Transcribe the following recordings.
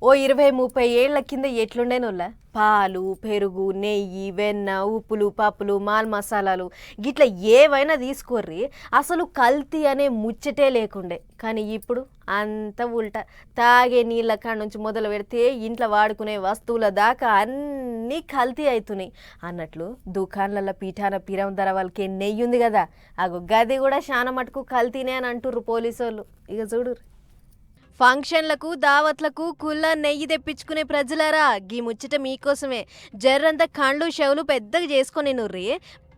ఓ 20-30 ఏళ్ల కింద ఎట్లుండేనోళ్ళ పాలు పెరుగు నెయ్యి వెన్న ఉప్పులు పప్పులు మాల్ మసాలాలు గిట్లా ఏవైనా తీసుకోర్రి అసలు కల్తీ అనే ముచ్చటే లేకుండే. కానీ ఇప్పుడు అంత ఉల్టా. తాగే నీళ్ళ కాడ నుంచి మొదలు పెడితే ఇంట్లో వాడుకునే వస్తువుల దాకా అన్నీ కల్తీ అవుతున్నాయి అన్నట్లు దుకాణాల పీఠాన పిరం ధర వాళ్ళకి నెయ్యి ఉంది కదా, అగో గది కూడా చాలా మటుకు కల్తీనే అని అంటుర్రు పోలీసు వాళ్ళు. ఇక చూడు, ఫంక్షన్లకు దావత్లకు కుల్లా నెయ్యి తెప్పించుకునే ప్రజలారా గీ ముచ్చట మీకోసమే. జర్రంత కండ్లు చెవులు పెద్దగా చేసుకొని నుర్రి.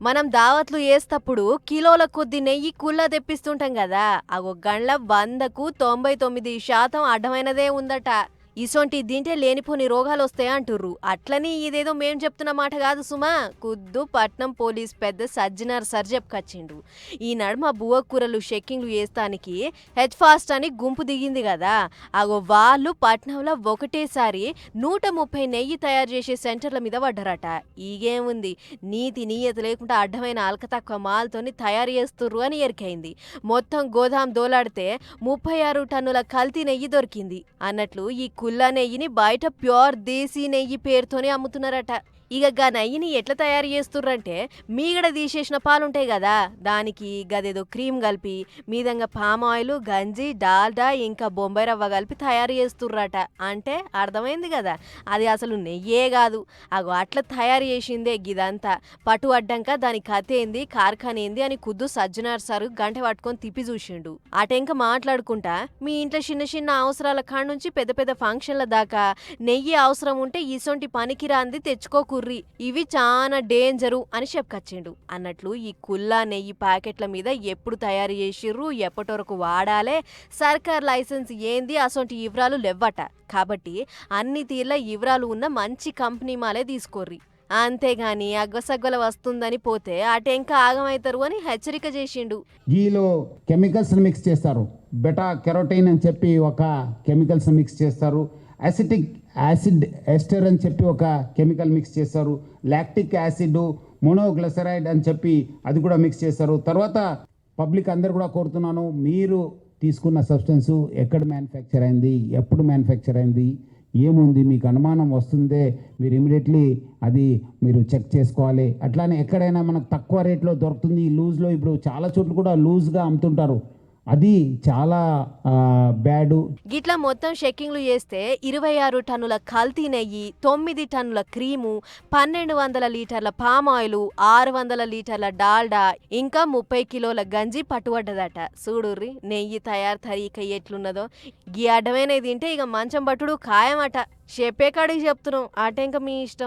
మనం దావత్లు వేస్తప్పుడు కిలోల కొద్ది నెయ్యి కుల్లా తెప్పిస్తుంటాం కదా, అగో గండ్ల 100కు 99% అడ్డమైనదే ఉందట. ఇసొంటి తింటే లేనిపోని రోగాలు వస్తాయి అంటుర్రు. అట్లని ఇదేదో మేం చెప్తున్న మాట కాదు సుమా, కుద్దు పట్నం పోలీస్ పెద్ద సజ్జనార్ సర్ చెప్పుకొచ్చిండు. ఈ నడుమ బువ్వకూరలు షెక్కింగ్లు వేస్తానికి హెచ్ ఫాస్ట్ అని గుంపు దిగింది కదా, అగో వాళ్ళు పట్నంలో ఒకటేసారి 130 నెయ్యి తయారు చేసే సెంటర్ల మీద పడ్డారట. ఈగేముంది, నీతి నీయత లేకుండా అడ్డమైన అల్క తక్కువ మాల్తోని తయారు చేస్తుర్రు అని ఎరికైంది. మొత్తం గోదాం దోలాడితే 36 టన్నుల కల్తీ నెయ్యి దొరికింది అన్నట్లు ఈ కుల్లా నెయ్యిని బయట ప్యూర్ దేశీ నెయ్యి పేరుతోనే అమ్ముతున్నారట. ఇక గా నెయ్యిని ఎట్లా తయారు చేస్తుర్రంటే, మీగడ తీసేసిన పాలుంటాయి కదా, దానికి గదేదో క్రీమ్ కలిపి మీదంగా పామ్ ఆయిల్ గంజి డాల్డా ఇంకా బొంబాయి రవ్వ కలిపి తయారు చేస్తుర్రట. అంటే అర్థమైంది కదా, అది అసలు నెయ్యే కాదు. అగో అట్లా తయారు చేసిందే గిదంతా. పట్టు అడ్డంక దాని కథేంది కార్ఖానేంది అని కుద్దు సజ్జనార్ సారు గంట పట్టుకొని తిప్పి చూసిండు. అటెంక మాట్లాడుకుంటా మీ ఇంట్లో చిన్న చిన్న అవసరాల కాడ నుంచి పెద్ద పెద్ద ఫంక్షన్ల దాకా నెయ్యి అవసరం ఉంటే ఇసొంటి పనికిరాంది తెచ్చుకోకు, ఇవి చాలా డేంజరు అని చెప్పుకొచ్చిండు. అన్నట్లు ఈ కుల్లా నెయ్యి ప్యాకెట్ల మీద ఎప్పుడు తయారు చేసిర్రు, ఎప్పటి వరకు వాడాలే, సర్కార్ లైసెన్స్ ఏంది అసొంటి వివరాలు లెవ్వట. కాబట్టి అన్ని తీర్ల వివరాలు ఉన్న మంచి కంపెనీ మాలే తీసుకోర్రి. అంతేగాని అగ్గసగ్గల వస్తుందని పోతే అటెంక ఆగమవుతారు అని హెచ్చరిక చేసిండు. గీలో కెమికల్స్ మిక్స్ చేస్తారు. బెటా కెరోటీన్ అని చెప్పి ఒక కెమికల్స్ మిక్స్ చేస్తారు. యాసిటిక్ యాసిడ్ ఎస్టర్ అని చెప్పి ఒక కెమికల్ మిక్స్ చేస్తారు. లాక్టిక్ యాసిడ్ మోనోగ్లిసరైడ్ అని చెప్పి అది కూడా మిక్స్ చేస్తారు. తర్వాత పబ్లిక్ అందరు కూడా కోరుతున్నాను, మీరు తీసుకున్న సబ్స్టెన్స్ ఎక్కడ మ్యానుఫ్యాక్చర్ అయింది, ఎప్పుడు మ్యానుఫ్యాక్చర్ అయింది, ఏముంది, మీకు అనుమానం వస్తుందే మీరు ఇమీడియట్లీ అది మీరు చెక్ చేసుకోవాలి. అట్లానే ఎక్కడైనా మనకు తక్కువ రేట్లో దొరుకుతుంది లూజ్లో, ఇప్పుడు చాలా చోట్ల కూడా లూజ్గా అమ్ముతుంటారు, అది చాలా బ్యాడ్. గిట్లా మొత్తం షెక్కింగ్లు చేస్తే 26 టన్నుల కల్తీ నెయ్యి, 9 టన్నుల క్రీము, 1200 లీటర్ల పామ్ ఆయిల్, 600 లీటర్ల డాల్డా ఇంకా 30 కిలోల గంజి పట్టుబడ్డదట. చూడుర్రి నెయ్యి తయారు తరీక ఎట్లున్నదో. గీ అడ్డమైన తింటే ఇక మంచం పట్టుడు ఖాయమట. చెప్పే కాడికి చెప్తున్నాం, అటెంక మీ ఇష్టం.